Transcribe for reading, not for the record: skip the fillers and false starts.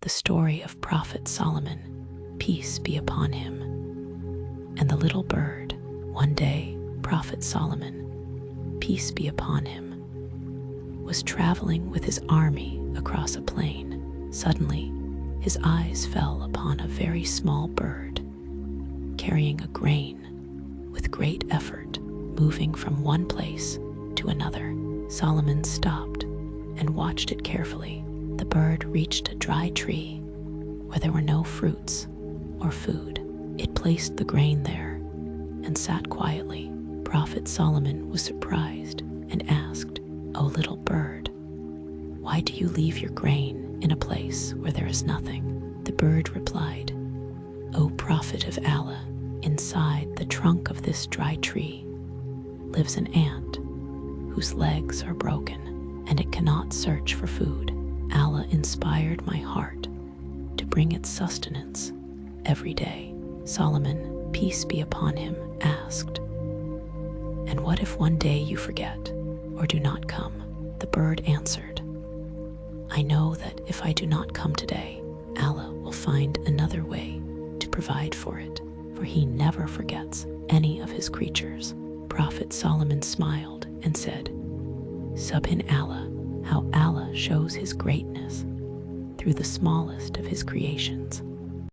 the story of Prophet Solomon, peace be upon him, and the little bird. One day, Prophet Solomon, peace be upon him, was traveling with his army across a plain. Suddenly, his eyes fell upon a very small bird, carrying a grain. With great effort, moving from one place to another, Solomon stopped and watched it carefully. The bird reached a dry tree where there were no fruits or food. It placed the grain there and sat quietly. Prophet Solomon was surprised and asked, "O little bird, why do you leave your grain in a place where there is nothing?" The bird replied, "O prophet of Allah, inside the trunk of this dry tree lives an ant whose legs are broken and it cannot search for food. Allah inspired my heart to bring it sustenance every day." Solomon, peace be upon him, asked, "And what if one day you forget or do not come?" The bird answered, "I know that if I do not come today, Allah will find another way to provide for it, for he never forgets any of his creatures." Prophet Solomon smiled and said, "Subhan Allah, how Allah shows his greatness through the smallest of his creations."